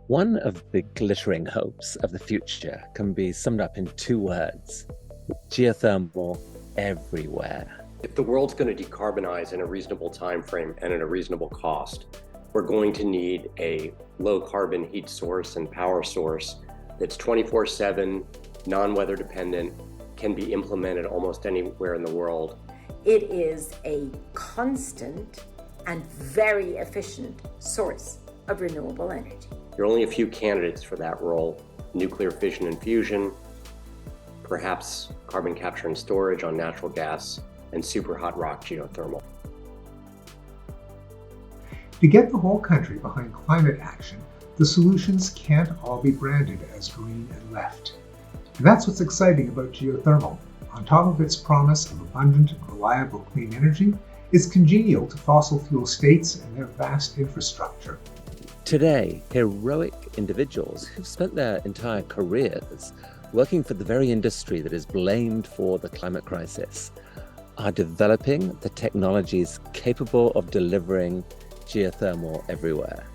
One of the glittering hopes of the future can be summed up in two words: geothermal everywhere. If the world's going to decarbonize in a reasonable time frame and at a reasonable cost, we're going to need a low carbon heat source and power source that's 24/7, non-weather dependent, can be implemented almost anywhere in the world. It is a constant and very efficient source of renewable energy. There are only a few candidates for that role: nuclear fission and fusion, perhaps carbon capture and storage on natural gas, and super hot rock geothermal. To get the whole country behind climate action, the solutions can't all be branded as green and left. And that's what's exciting about geothermal. On top of its promise of abundant, reliable, clean energy, it's congenial to fossil fuel states and their vast infrastructure. Today, heroic individuals who've spent their entire careers working for the very industry that is blamed for the climate crisis are developing the technologies capable of delivering geothermal everywhere.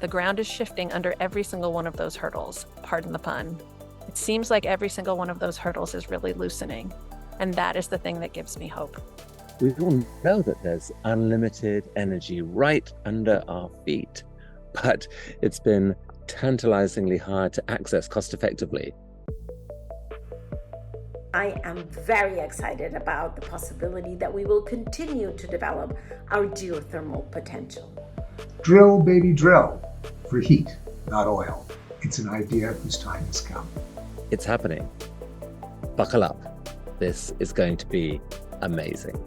The ground is shifting under every single one of those hurdles, pardon the pun. It seems like every single one of those hurdles is really loosening, and that is the thing that gives me hope. We all know that there's unlimited energy right under our feet, but it's been tantalizingly hard to access cost effectively. I am very excited about the possibility that we will continue to develop our geothermal potential. Drill, baby, drill. For heat, not oil. It's an idea whose time has come. It's happening. Buckle up. This is going to be amazing.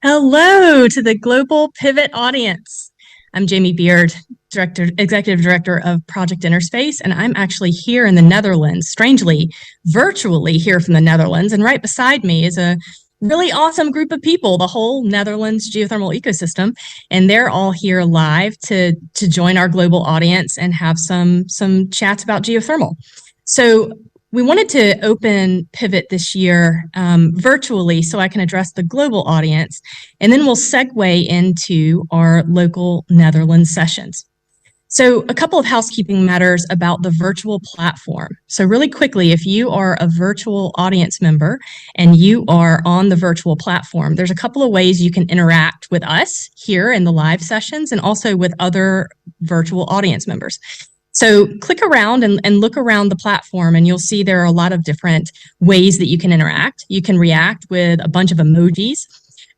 Hello to the Global Pivot audience. I'm Jamie Beard, Executive Director of Project InnerSpace, and I'm actually here in the Netherlands, strangely, virtually here from the Netherlands. And right beside me is a really awesome group of people, the whole Netherlands geothermal ecosystem, and they're all here live to join our global audience and have some chats about geothermal. So we wanted to open Pivot this year virtually so I can address the global audience, and then we'll segue into our local Netherlands sessions. So a couple of housekeeping matters about the virtual platform. So really quickly, if you are a virtual audience member and you are on the virtual platform, there's a couple of ways you can interact with us here in the live sessions and also with other virtual audience members. So click around and look around the platform, and you'll see there are a lot of different ways that you can interact. You can react with a bunch of emojis.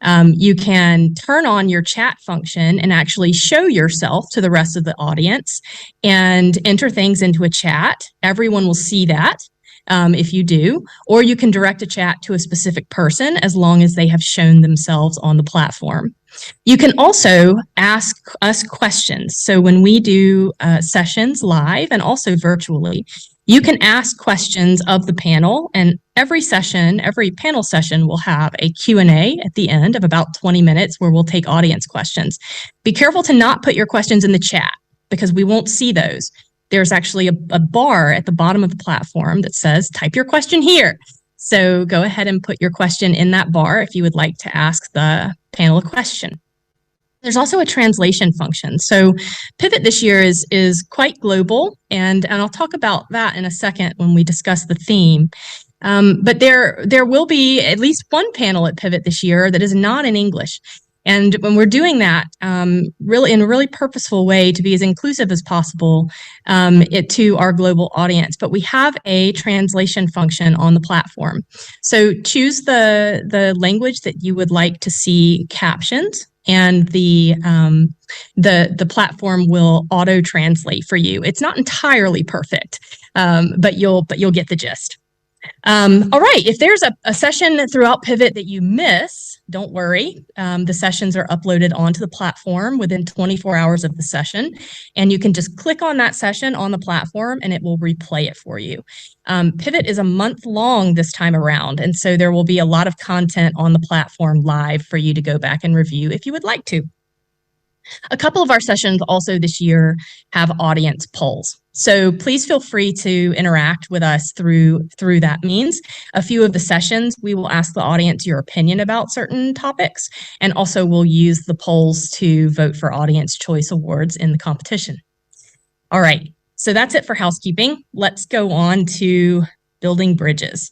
You can turn on your chat function and actually show yourself to the rest of the audience and enter things into a chat. Everyone will see that if you do, or you can direct a chat to a specific person as long as they have shown themselves on the platform. You can also ask us questions. So when we do sessions live and also virtually, you can ask questions of the panel, and every panel session will have a Q&A at the end of about 20 minutes where we'll take audience questions. Be careful to not put your questions in the chat because we won't see those. There's actually a bar at the bottom of the platform that says, type your question here. So go ahead and put your question in that bar if you would like to ask the panel a question. There's also a translation function. So Pivot this year is quite global, and I'll talk about that in a second when we discuss the theme. But there will be at least one panel at Pivot this year that is not in English. And when we're doing that, really in a really purposeful way to be as inclusive as possible to our global audience. But we have a translation function on the platform. So choose the language that you would like to see captioned, and the platform will auto translate for you. It's not entirely perfect, but you'll get the gist. All right, if there's a session throughout Pivot that you miss, don't worry. The sessions are uploaded onto the platform within 24 hours of the session, and you can just click on that session on the platform and it will replay it for you. Pivot is a month long this time around, and so there will be a lot of content on the platform live for you to go back and review if you would like to. A couple of our sessions also this year have audience polls. So please feel free to interact with us through that means. A few of the sessions, we will ask the audience your opinion about certain topics, and also we'll use the polls to vote for Audience Choice Awards in the competition. All right, so that's it for housekeeping. Let's go on to building bridges.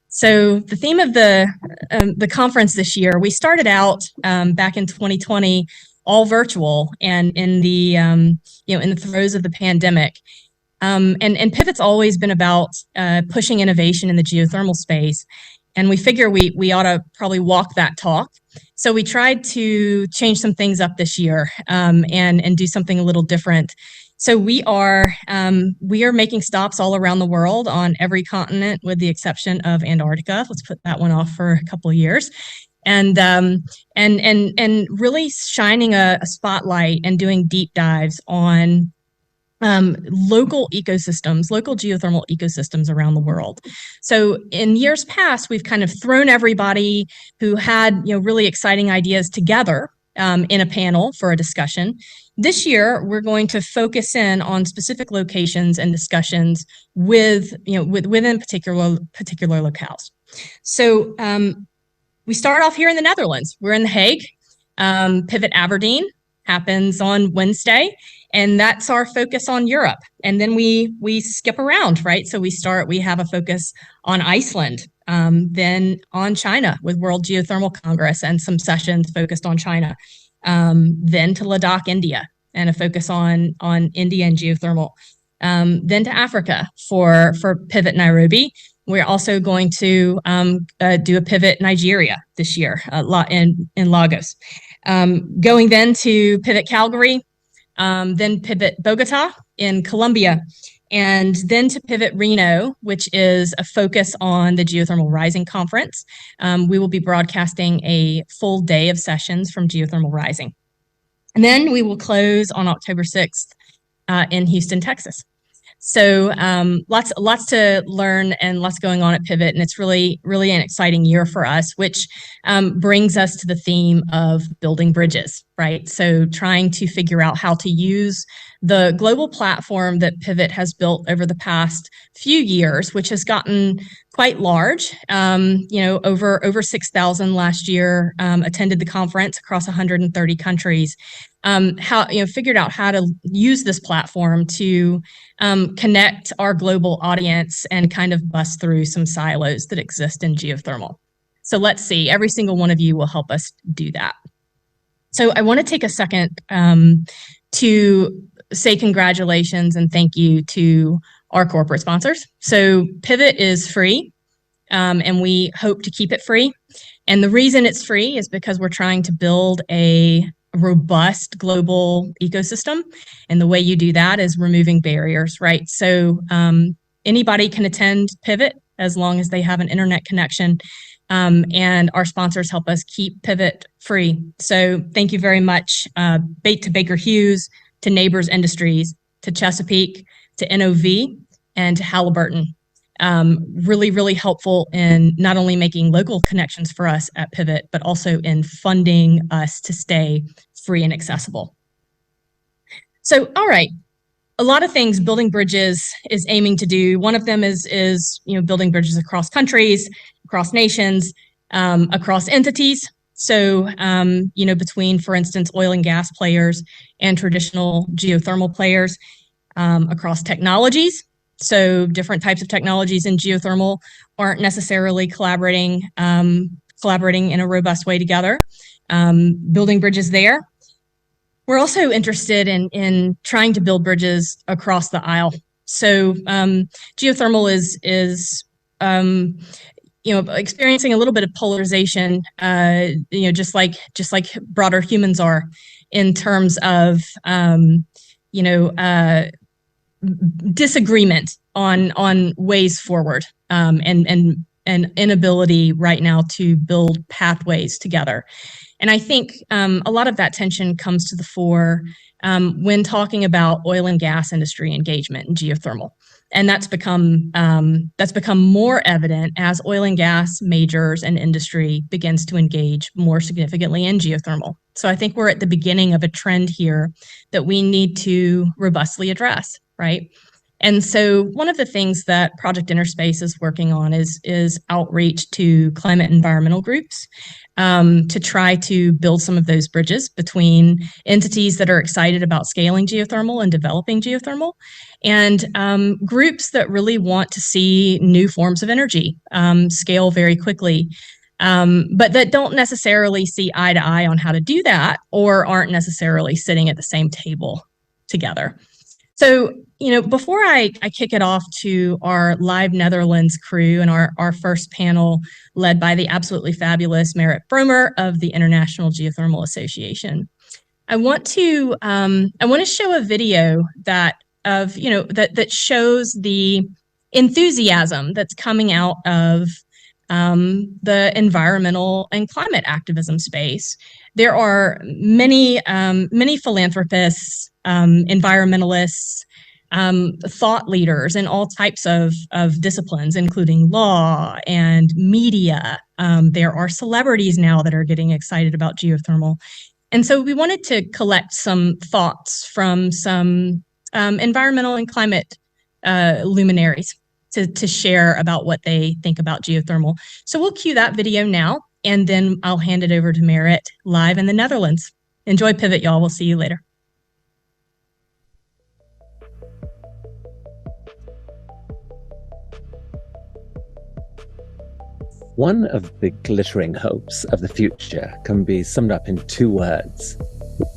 So the theme of the conference this year, we started out back in 2020, all virtual and in the in the throes of the pandemic. And Pivot's always been about pushing innovation in the geothermal space. And we figure we ought to probably walk that talk. So we tried to change some things up this year and do something a little different. So we are making stops all around the world on every continent with the exception of Antarctica. Let's put that one off for a couple of years. And really shining a spotlight and doing deep dives on local ecosystems, local geothermal ecosystems around the world. So in years past, we've kind of thrown everybody who had really exciting ideas together in a panel for a discussion. This year, we're going to focus in on specific locations and discussions within particular locales. So we start off here in the Netherlands. We're in The Hague. Pivot Aberdeen happens on Wednesday, and that's our focus on Europe. And then we skip around, right? So we have a focus on Iceland, then on China with World Geothermal Congress and some sessions focused on China, then to Ladakh, India, and a focus on India and geothermal, then to Africa for Pivot Nairobi. We're also going to do a Pivot Nigeria this year in Lagos. Going then to Pivot Calgary, then Pivot Bogota in Colombia, and then to Pivot Reno, which is a focus on the Geothermal Rising Conference. We will be broadcasting a full day of sessions from Geothermal Rising. And then we will close on October 6th in Houston, Texas. So lots to learn and lots going on at Pivot, and it's really an exciting year for us, which brings us to the theme of building bridges, right? So trying to figure out how to use the global platform that Pivot has built over the past few years, which has gotten quite large. Over 6,000 last year attended the conference across 130 countries. Figured out how to use this platform to connect our global audience and kind of bust through some silos that exist in geothermal. So let's see, every single one of you will help us do that. So I want to take a second to say congratulations and thank you to our corporate sponsors. So Pivot is free, and we hope to keep it free. And the reason it's free is because we're trying to build a robust global ecosystem. And the way you do that is removing barriers, right? So anybody can attend Pivot as long as they have an internet connection. And our sponsors help us keep Pivot free. So thank you very much to Baker Hughes, to Neighbors Industries, to Chesapeake, to NOV, and to Halliburton. Really helpful in not only making local connections for us at Pivot, but also in funding us to stay free and accessible. So, all right, a lot of things Building Bridges is aiming to do. One of them is building bridges across countries, across nations, across entities. So, between, for instance, oil and gas players and traditional geothermal players, across technologies. So different types of technologies in geothermal aren't necessarily collaborating in a robust way together. building bridges there. We're also interested in trying to build bridges across the aisle. So geothermal is experiencing a little bit of polarization, just like broader humans are, in terms of disagreement on ways forward, and inability right now to build pathways together. And I think a lot of that tension comes to the fore when talking about oil and gas industry engagement in geothermal. And that's become more evident as oil and gas majors and industry begins to engage more significantly in geothermal. So I think we're at the beginning of a trend here that we need to robustly address, right? And so one of the things that Project InnerSpace is working on is outreach to climate environmental groups to try to build some of those bridges between entities that are excited about scaling geothermal and developing geothermal, and groups that really want to see new forms of energy scale very quickly, but that don't necessarily see eye to eye on how to do that, or aren't necessarily sitting at the same table together. So, before I kick it off to our live Netherlands crew and our first panel led by the absolutely fabulous Merit Bromer of the International Geothermal Association, I want to show a video that shows the enthusiasm that's coming out of the environmental and climate activism space. There are many philanthropists, environmentalists, thought leaders in all types of disciplines, including law and media. There are celebrities now that are getting excited about geothermal. And so we wanted to collect some thoughts from some environmental and climate luminaries to share about what they think about geothermal. So we'll cue that video now, and then I'll hand it over to Merit live in the Netherlands. Enjoy Pivot, y'all. We'll see you later. One of the glittering hopes of the future can be summed up in two words: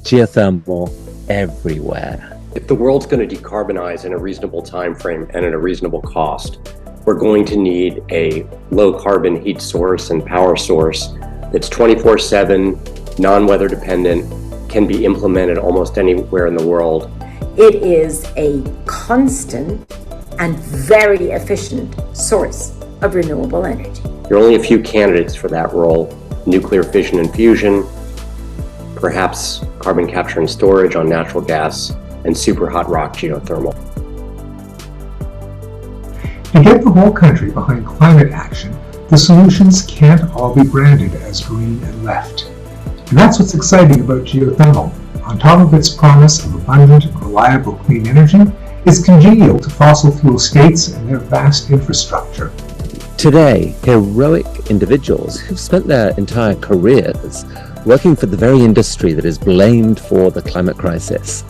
geothermal everywhere. If the world's going to decarbonize in a reasonable time frame and at a reasonable cost, we're going to need a low carbon heat source and power source that's 24/7, non-weather dependent, can be implemented almost anywhere in the world. It is a constant and very efficient source of renewable energy. There are only a few candidates for that role: nuclear fission and fusion, perhaps carbon capture and storage on natural gas, and super hot rock geothermal. To get the whole country behind climate action, the solutions can't all be branded as green and left. And that's what's exciting about geothermal. On top of its promise of abundant and reliable clean energy, it's congenial to fossil fuel states and their vast infrastructure. Today, heroic individuals who've spent their entire careers working for the very industry that is blamed for the climate crisis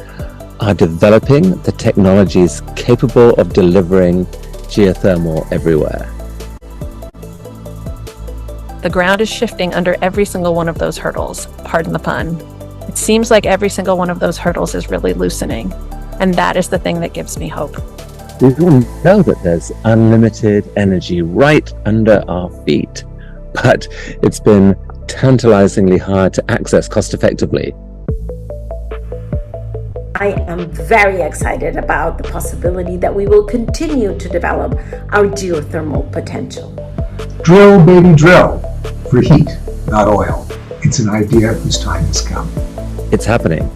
are developing the technologies capable of delivering geothermal everywhere. The ground is shifting under every single one of those hurdles, pardon the pun. It seems like every single one of those hurdles is really loosening, and that is the thing that gives me hope. We all know that there's unlimited energy right under our feet, but it's been tantalizingly hard to access cost effectively. I am very excited about the possibility that we will continue to develop our geothermal potential. Drill, baby, drill. For heat, not oil. It's an idea whose time has come. It's happening.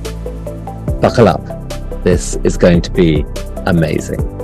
Buckle up. This is going to be amazing.